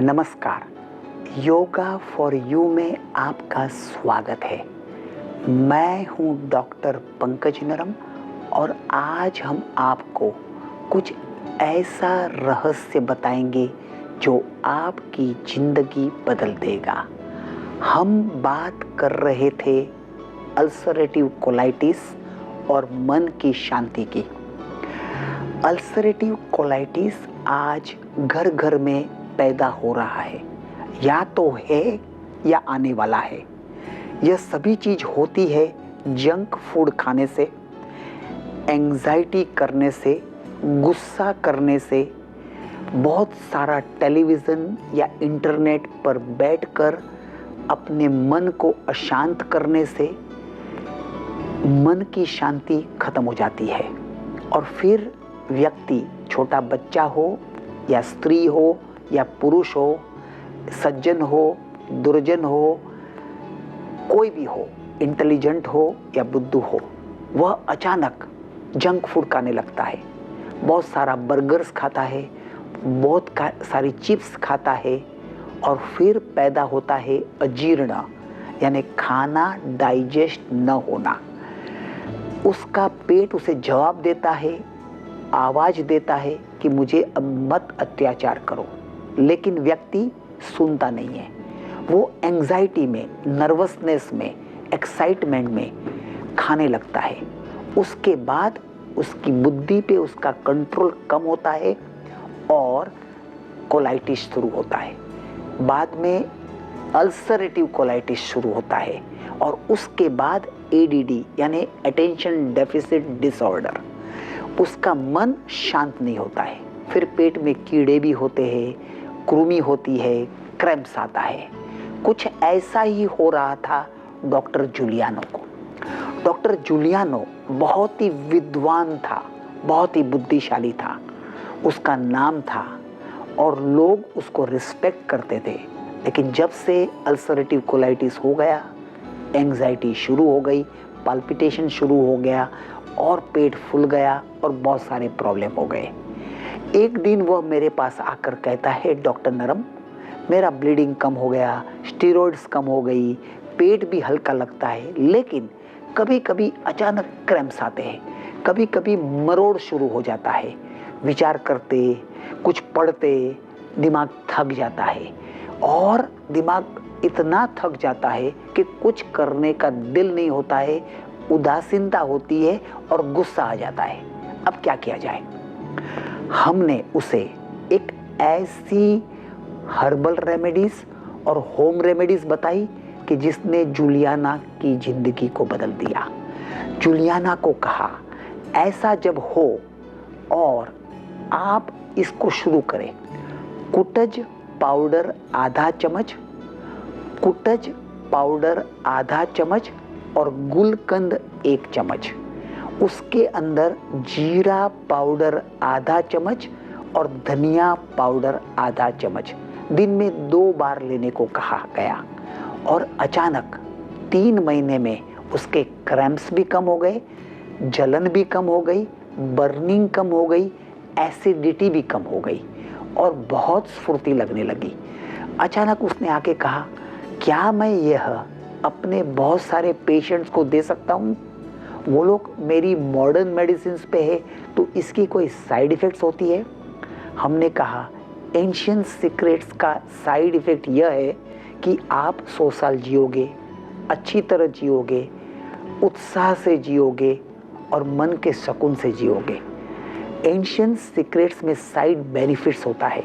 नमस्कार। Yoga for you में आपका स्वागत है। मैं हूं डॉक्टर पंकज नरम और आज हम आपको कुछ ऐसा रहस्य बताएंगे जो आपकी जिंदगी बदल देगा। हम बात कर रहे थे अल्सरेटिव कोलाइटिस और मन की शांति की। अल्सरेटिव कोलाइटिस आज घर घर में पैदा हो रहा है, या तो है या आने वाला है। यह सभी चीज होती है जंक फूड खाने से, एंजाइटी करने से, गुस्सा करने से, बहुत सारा टेलीविज़न या इंटरनेट पर बैठकर अपने मन को अशांत करने से मन की शांति खत्म हो जाती है। और फिर व्यक्ति, छोटा बच्चा हो या स्त्री हो या पुरुष हो, सज्जन हो, दुर्जन हो, कोई भी हो, इंटेलिजेंट हो या बुद्धू हो, वह अचानक जंक फूड खाने लगता है। बहुत सारा बर्गर्स खाता है, बहुत सारी चिप्स खाता है और फिर पैदा होता है अजीर्ण, यानी खाना डाइजेस्ट न होना। उसका पेट उसे जवाब देता है, आवाज देता है कि मुझे अब मत अत्याचार करो, लेकिन व्यक्ति सुनता नहीं है। वो एंजाइटी में, नर्वसनेस में, एक्साइटमेंट में खाने लगता है। उसके बाद उसकी बुद्धि पे उसका कंट्रोल कम होता है और कोलाइटिस शुरू होता है। बाद में अल्सरेटिव कोलाइटिस शुरू होता है और उसके बाद एडीडी यानी अटेंशन डेफिसिट डिसऑर्डर। उसका मन शांत नहीं होता है। फिर पेट में कीड़े भी होते हैं, कृमि होती है, क्रैम्प्स आता है। कुछ ऐसा ही हो रहा था डॉक्टर जूलियानो को। डॉक्टर जूलियानो बहुत ही विद्वान था, बहुत ही बुद्धिशाली था, उसका नाम था और लोग उसको रिस्पेक्ट करते थे। लेकिन जब से अल्सरेटिव कोलाइटिस हो गया, एंजाइटी शुरू हो गई, पाल्पिटेशन शुरू हो गया और पेट फूल गया और बहुत सारे प्रॉब्लम हो गए। एक दिन वह मेरे पास आकर कहता है, डॉक्टर नरम, मेरा ब्लीडिंग कम हो गया, स्टेरॉइड्स कम हो गई, पेट भी हल्का लगता है, लेकिन कभी कभी अचानक क्रैम्प्स आते हैं, कभी कभी मरोड़ शुरू हो जाता है। विचार करते, कुछ पढ़ते दिमाग थक जाता है और दिमाग इतना थक जाता है कि कुछ करने का दिल नहीं होता है, उदासीनता होती है और गुस्सा आ जाता है। अब क्या किया जाए? हमने उसे एक ऐसी हर्बल रेमेडीज और होम रेमेडीज बताई कि जिसने जूलियाना की जिंदगी को बदल दिया। जूलियाना को कहा, ऐसा जब हो और आप इसको शुरू करें, कुटज पाउडर आधा चम्मच, कुटज पाउडर आधा चम्मच और गुलकंद 1 चम्मच, उसके अंदर जीरा पाउडर आधा चम्मच और धनिया पाउडर आधा चम्मच दिन में 2 बार लेने को कहा गया। और अचानक 3 महीने में उसके क्रैम्प्स भी कम हो गए, जलन भी कम हो गई, बर्निंग कम हो गई, एसिडिटी भी कम हो गई और बहुत स्फूर्ति लगने लगी। अचानक उसने आके कहा, क्या मैं यह अपने बहुत सारे पेशेंट्स को दे सकता हूँ? वो लोग मेरी मॉडर्न मेडिसिन पे है, तो इसकी कोई साइड इफ़ेक्ट्स होती है? हमने कहा, एंशिएंट सीक्रेट्स का साइड इफ़ेक्ट यह है कि आप 100 साल जियोगे, अच्छी तरह जियोगे, उत्साह से जियोगे और मन के सुकून से जियोगे। एंशिएंट सीक्रेट्स में साइड बेनिफिट्स होता है।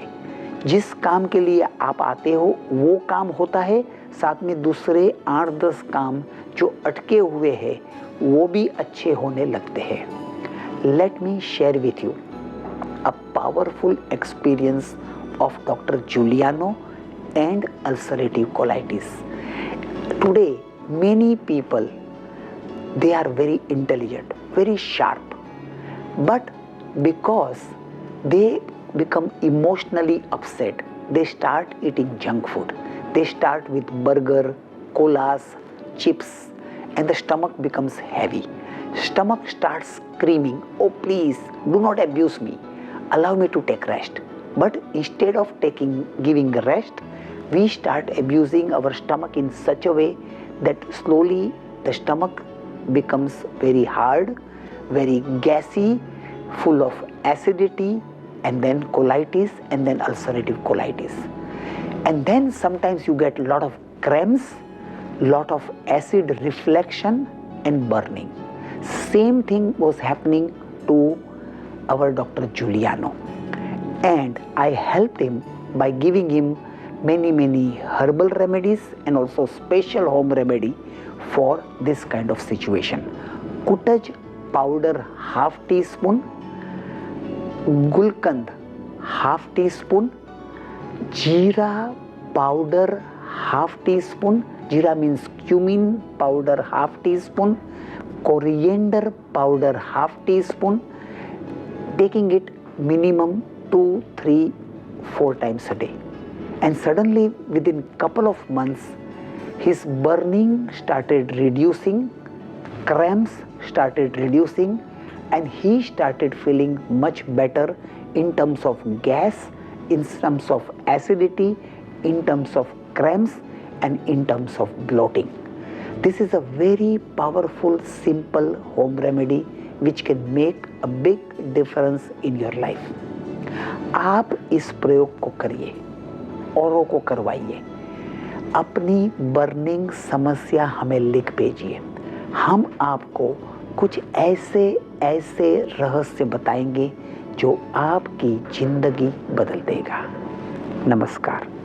जिस काम के लिए आप आते हो वो काम होता है, साथ में दूसरे 8-10 काम जो अटके हुए हैं वो भी अच्छे होने लगते हैं। Let me share with you a powerful experience of doctor Giuliano and ulcerative colitis. Today, many people, they are very intelligent, very sharp, but because they become emotionally upset, they start eating junk food. They start with burger, colas, chips, and the stomach becomes heavy. Stomach starts screaming, oh please, do not abuse me. Allow me to take rest. But instead of giving rest, we start abusing our stomach in such a way that slowly the stomach becomes very hard, very gassy, full of acidity, and then colitis, and then ulcerative colitis. And then sometimes you get a lot of cramps, lot of acid reflection and burning. Same thing was happening to our Dr. Giuliano. And I helped him by giving him many herbal remedies and also special home remedy for this kind of situation. Kutaj powder half teaspoon, Gulkand half teaspoon, Jeera powder half teaspoon, Jeera means cumin powder half teaspoon, coriander powder half teaspoon, taking it minimum 2, 3, 4 times a day. And suddenly within couple of months his burning started reducing, cramps started reducing, and he started feeling much better in terms of gas, in terms of acidity, in terms of cramps, and in terms of bloating. This is a very powerful, simple home remedy which can make a big difference in your life. आप इस प्रयोग को करिए, औरों को करवाइए, अपनी burning समस्या हमें लिख भेजिए। हम आपको कुछ ऐसे रहस्य बताएंगे जो आपकी जिंदगी बदल देगा। नमस्कार।